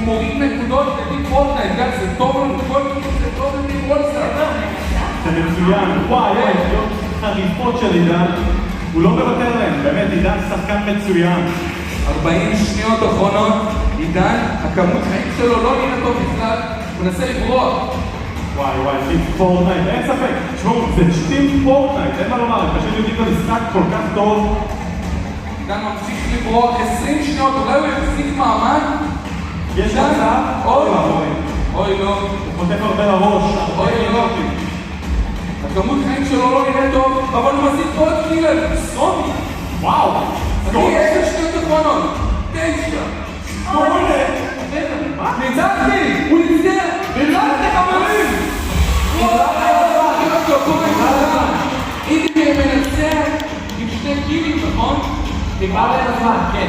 מוריד נקודות לביג פורטנייט, גל, זה טוב לנו כל כאילו, זה טוב לביג פורטנייט. זה מצוין, וואי, הידיעות חריפות של עידן, הוא לא מוותר להם, באמת, עידן שחקן מצוין. 40 שניות אחרונות, עידן, הכמות חיים שלו לא נראה טוב בכלל, הוא מנסה לברוח. וואי, ביג פורטנייט, אין ספק, תשמעו, זה טים פורטנייט, אין מה לומר, הם פשוט יודעים את המשחק כל כך טוב. עידן ממשיך לברוח 20 שניות, אולי הוא יחזיק מעמד? יש מצב? אוי לא. הוא חוטף הרבה לראש. אוי לא. הכמות חיים שלו לא נראה טוב, אבל הוא מזיק עוד קילר, סומי. וואו. אחי, 10 שניות אחרונות. 9. 8. ניצחתי! הוא ניצח! ניצחתי חברים! אם מנצח עם 2 קילים, נכון? נגמר להם הזמן, כן.